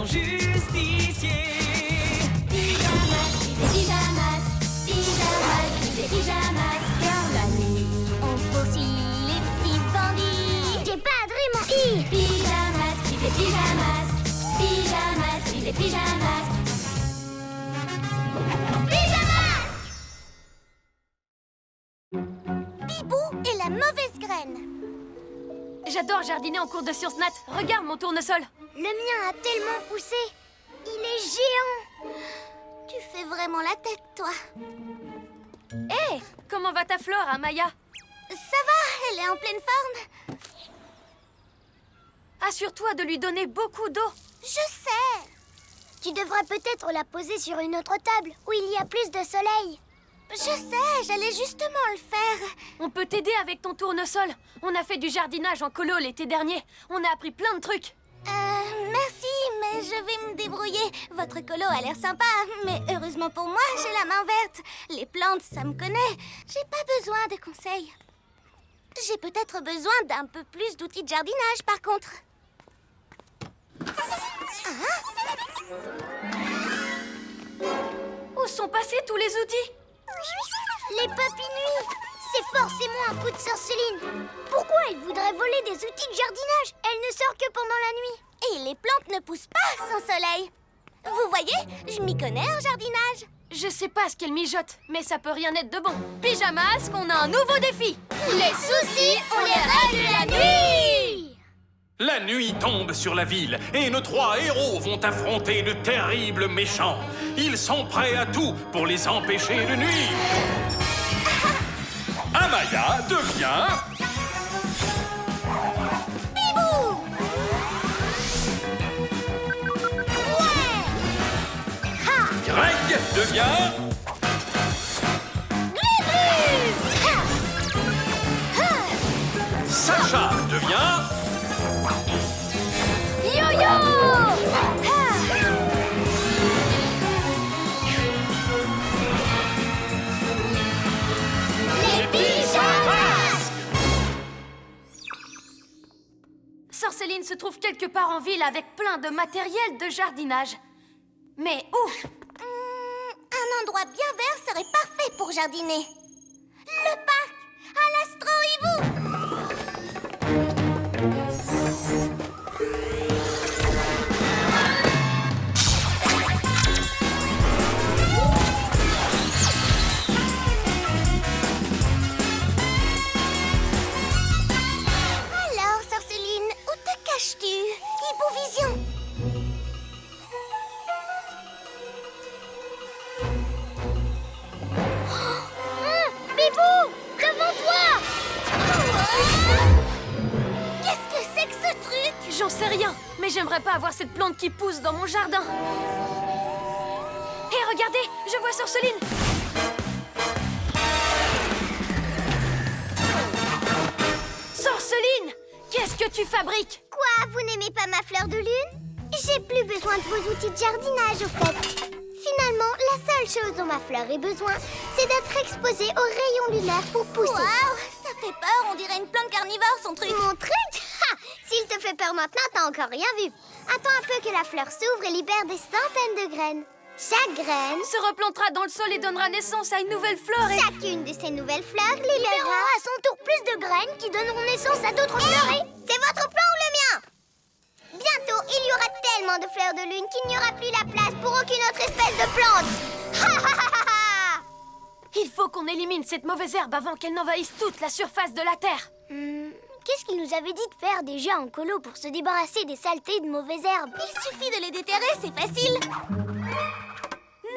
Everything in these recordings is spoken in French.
ton justicier. Pyjamas, pyjamas, pyjamas, pyjamas. Car la nuit, on poursuit les petits bandits. J'ai pas adoré mon i. Pyjamas, pyjamas, pyjamas, pyjamas. Pyjamas! Bibou et la mauvaise graine. J'adore jardiner en cours de sciences nat. Regarde mon tournesol. Le mien a tellement poussé. Il est géant. Tu fais vraiment la tête, toi. Hé, comment va ta flore, Amaya? Ça va, elle est en pleine forme. Assure-toi de lui donner beaucoup d'eau. Je sais. Tu devrais peut-être la poser sur une autre table où il y a plus de soleil. Je sais, j'allais justement le faire. On peut t'aider avec ton tournesol. On a fait du jardinage en colo l'été dernier. On a appris plein de trucs. Merci, mais je vais me débrouiller. Votre colo a l'air sympa, mais heureusement pour moi, j'ai la main verte. Les plantes, ça me connaît. J'ai pas besoin de conseils. J'ai peut-être besoin d'un peu plus d'outils de jardinage, par contre. Où sont passés tous les outils? Les papinouilles, c'est forcément un coup de sorceline. Pourquoi elle voudrait voler des outils de jardinage? Elle ne sort que pendant la nuit. Et les plantes ne poussent pas sans soleil. Vous voyez, je m'y connais en jardinage. Je sais pas ce qu'elle mijote, mais ça peut rien être de bon. Pyjamas, qu'on a un nouveau défi. Les soucis, on les règle la nuit. La nuit tombe sur la ville et nos 3 héros vont affronter de terribles méchants. Ils sont prêts à tout pour les empêcher de nuire. Amaya devient... Bibou! Ouais! Ha! Greg devient... Glu-glu! Ha! Ha! Sacha devient... Yo-yo! Ha! Les pyjamas! Sorceline se trouve quelque part en ville avec plein de matériel de jardinage. Mais où? Un endroit bien vert serait parfait pour jardiner. Le parc à l'Astro-Hibou! Alors, Sorceline, où te caches-tu? Hibou-vision! Bibou! Devant toi! Qu'est-ce que c'est que ce truc? J'en sais rien, mais j'aimerais pas avoir cette plante qui pousse dans mon jardin. Hé, regardez, je vois Sorceline. Sorceline, qu'est-ce que tu fabriques? Quoi, vous n'aimez pas ma fleur de lune? J'ai plus besoin de vos outils de jardinage, au fait. Finalement, la seule chose dont ma fleur ait besoin, c'est d'être exposée aux rayons lunaires pour pousser. Waouh, ça fait peur, on dirait une plante carnivore, son truc. Mon truc? Ha! S'il te fait peur maintenant, t'as encore rien vu. Attends un peu que la fleur s'ouvre et libère des centaines de graines. Chaque graine... Se replantera dans le sol et donnera naissance à une nouvelle fleur et... Chacune de ces nouvelles fleurs libérera à son tour plus de graines qui donneront naissance à d'autres fleurs et... C'est votre plan ou le mien? Bientôt, il y aura tellement de fleurs de lune qu'il n'y aura plus la place pour aucune autre espèce de plante. Ha ha ha ha ha! Il faut qu'on élimine cette mauvaise herbe avant qu'elle n'envahisse toute la surface de la terre. Qu'est-ce qu'il nous avait dit de faire déjà en colo pour se débarrasser des saletés de mauvaises herbes? Il suffit de les déterrer, c'est facile.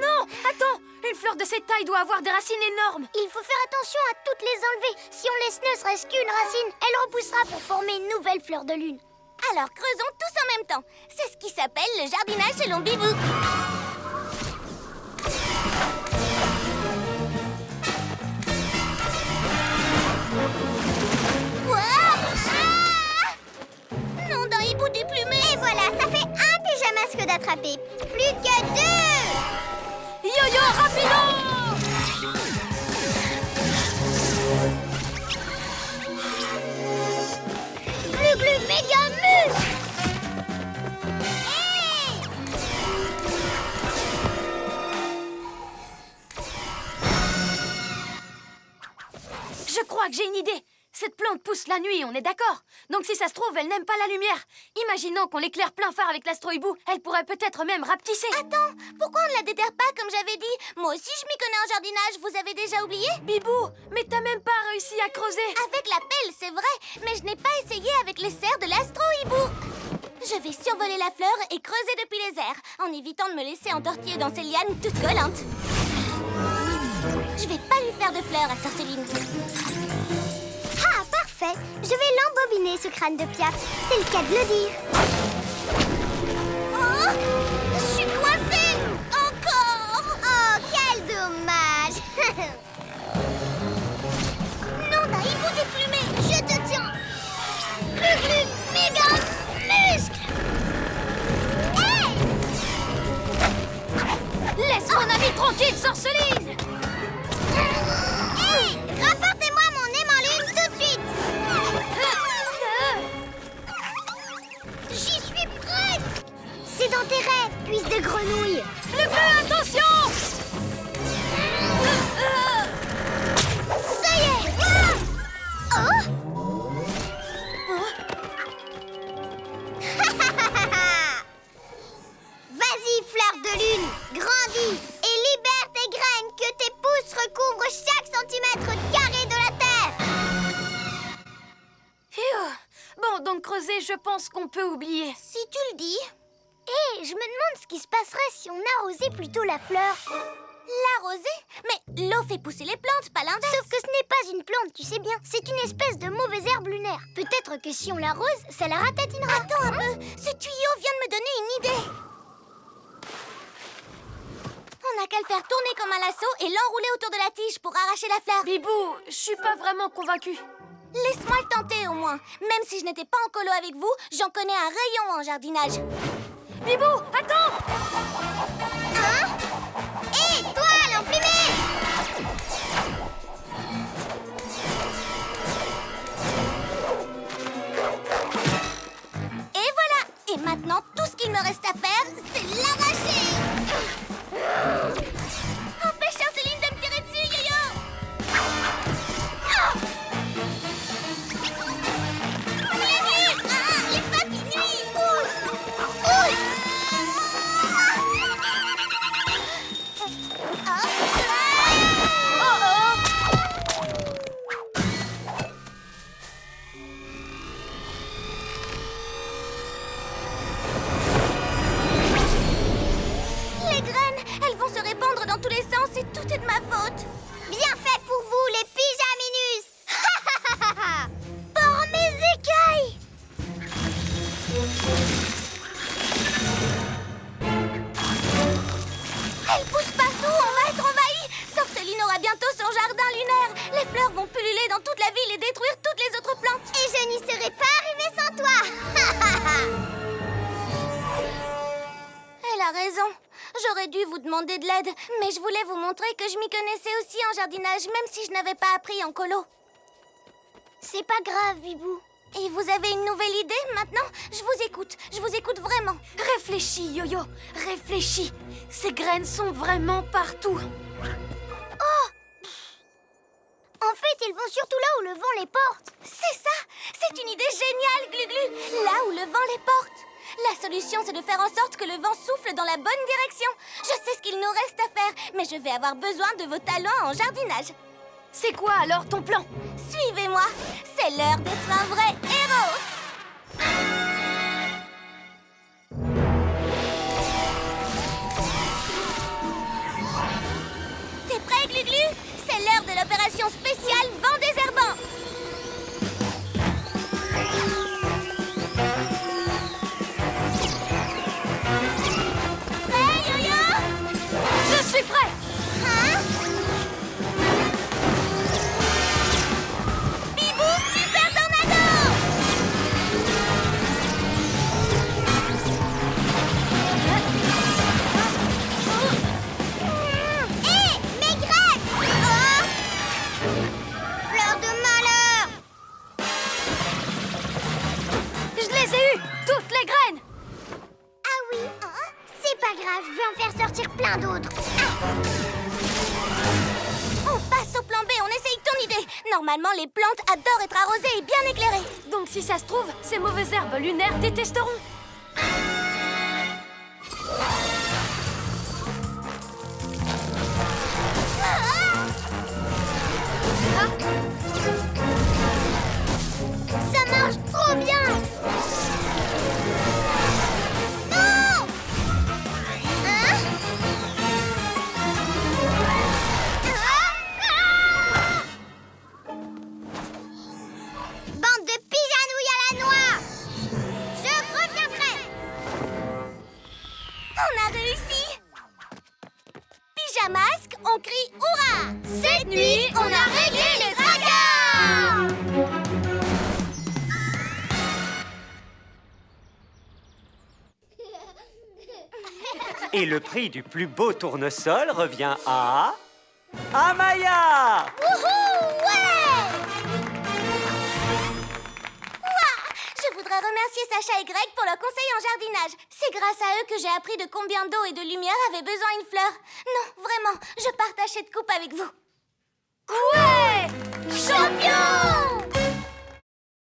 Non, attends, une fleur de cette taille doit avoir des racines énormes. Il faut faire attention à toutes les enlever. Si on laisse ne serait-ce qu'une racine, elle repoussera pour former une nouvelle fleur de lune. Alors creusons tous en même temps. C'est ce qui s'appelle le jardinage selon Bibou. Wow! Non, d'un hibou déplumé. Et voilà, ça fait un pyjamasque d'attraper. Plus que 2. Yo-yo, rapido! Glu-glu méga muscle. Hey! j'ai une idée. Cette plante pousse la nuit, on est d'accord? Donc si ça se trouve, elle n'aime pas la lumière. Imaginons qu'on l'éclaire plein phare avec l'astro-hibou. Elle pourrait peut-être même rapetisser. Attends, pourquoi on ne la déterre pas comme j'avais dit? Moi aussi, je m'y connais en jardinage, vous avez déjà oublié? Bibou, mais t'as même pas réussi à creuser. Avec la pelle, c'est vrai, mais je n'ai pas essayé avec les serres de l'astro-hibou. Je vais survoler la fleur et creuser depuis les airs, en évitant de me laisser entortiller dans ces lianes toutes collantes. Je vais pas lui faire de fleurs à Sorceline. Ah, parfait! Je vais l'embobiner, ce crâne de Piaf. C'est le cas de le dire. Oh! Je suis coincée! Encore! Oh, quel dommage! Non, d'un hibou déplumé! Je te tiens! Glu-glu, méga muscle! Hey! Laisse mon ami tranquille, Sorceline! Hey! Rapportez-moi mon aimant lune tout de suite! J'y suis presque! C'est dans tes rêves, puce de grenouille! Le bleu, attention! Ça y est! Oh! Vas-y, fleur de lune, grandis et libère tes graines, que tes pousses recouvrent chaque centimètre carré de la terre! Phew. Bon, donc creuser, je pense qu'on peut oublier. Si tu le dis. Hé, je me demande ce qui se passerait si on arrosait plutôt la fleur. L'arroser? Mais l'eau fait pousser les plantes, pas l'inverse. Sauf que ce n'est pas une plante, tu sais bien. C'est une espèce de mauvaise herbe lunaire. Peut-être que si on l'arrose, ça la ratatinera. Attends un peu, ce tuyau vient de me donner une idée. On n'a qu'à le faire tourner comme un lasso et l'enrouler autour de la tige pour arracher la fleur. Bibou, je suis pas vraiment convaincue. Laisse-moi le tenter au moins. Même si je n'étais pas en colo avec vous, j'en connais un rayon en jardinage. Bibou, attends! Hein? Hé, toi, l'emplumé! Et voilà! Et maintenant, tout ce qu'il me reste à faire, c'est l'arracher! Empêche Sorceline de me tirer dessus, Yo-Yo! Les papilles nuits! Pousse! Pousse! Les graines, elles vont se répandre dans tous les sens et tout est de ma faute. Bien fait pour vous, les pyjaminus. Pour mes écailles. Elles poussent partout, on va être envahis. Sorceline aura bientôt son jardin lunaire. Les fleurs vont pulluler dans toute la ville et détruire toutes les autres plantes. Et je n'y serais pas arrivée sans toi. Elle a raison. J'aurais dû vous demander de l'aide, mais je voulais vous montrer que je m'y connaissais aussi en jardinage, même si je n'avais pas appris en colo. C'est pas grave, Bibou. Et vous avez une nouvelle idée maintenant? Je vous écoute vraiment. Réfléchis, Yo-Yo, réfléchis. Ces graines sont vraiment partout. Oh! En fait, elles vont surtout là où le vent les porte. C'est ça! C'est une idée géniale, Glu-Glu! Là où le vent les porte. La solution, c'est de faire en sorte que le vent souffle dans la bonne direction. Je sais ce qu'il nous reste à faire, mais je vais avoir besoin de vos talents en jardinage. C'est quoi alors ton plan? Suivez-moi, c'est l'heure d'être un vrai héros. T'es prêt, Glu-Glu? C'est l'heure de l'opération spéciale Vent désherbant. Prêt, Yo-Yo? Je suis prêt! Hein? Bibou, super tornado! Hé, mes graines! Oh! Fleur de malheur! Je les ai eues, toutes les graines! Ah oui, c'est pas grave, je vais en faire sortir plein d'autres. On passe au plan B, on essaye ton idée. Normalement, les plantes adorent être arrosées et bien éclairées. Donc si ça se trouve, ces mauvaises herbes lunaires détesteront. Ça marche trop bien. Non! Hein? Bande de pigeonouilles à la noix! Je reviendrai! On a réussi! Pyjamasque, on crie hurrah! Cette nuit, on a réglé les dragons! Et le prix du plus beau tournesol revient à Amaya! Wouhou! Ouais! Ouah! Je voudrais remercier Sacha et Greg pour leur conseil en jardinage. C'est grâce à eux que j'ai appris de combien d'eau et de lumière avait besoin une fleur. Non, vraiment, je partage cette coupe avec vous. Ouais! Champion!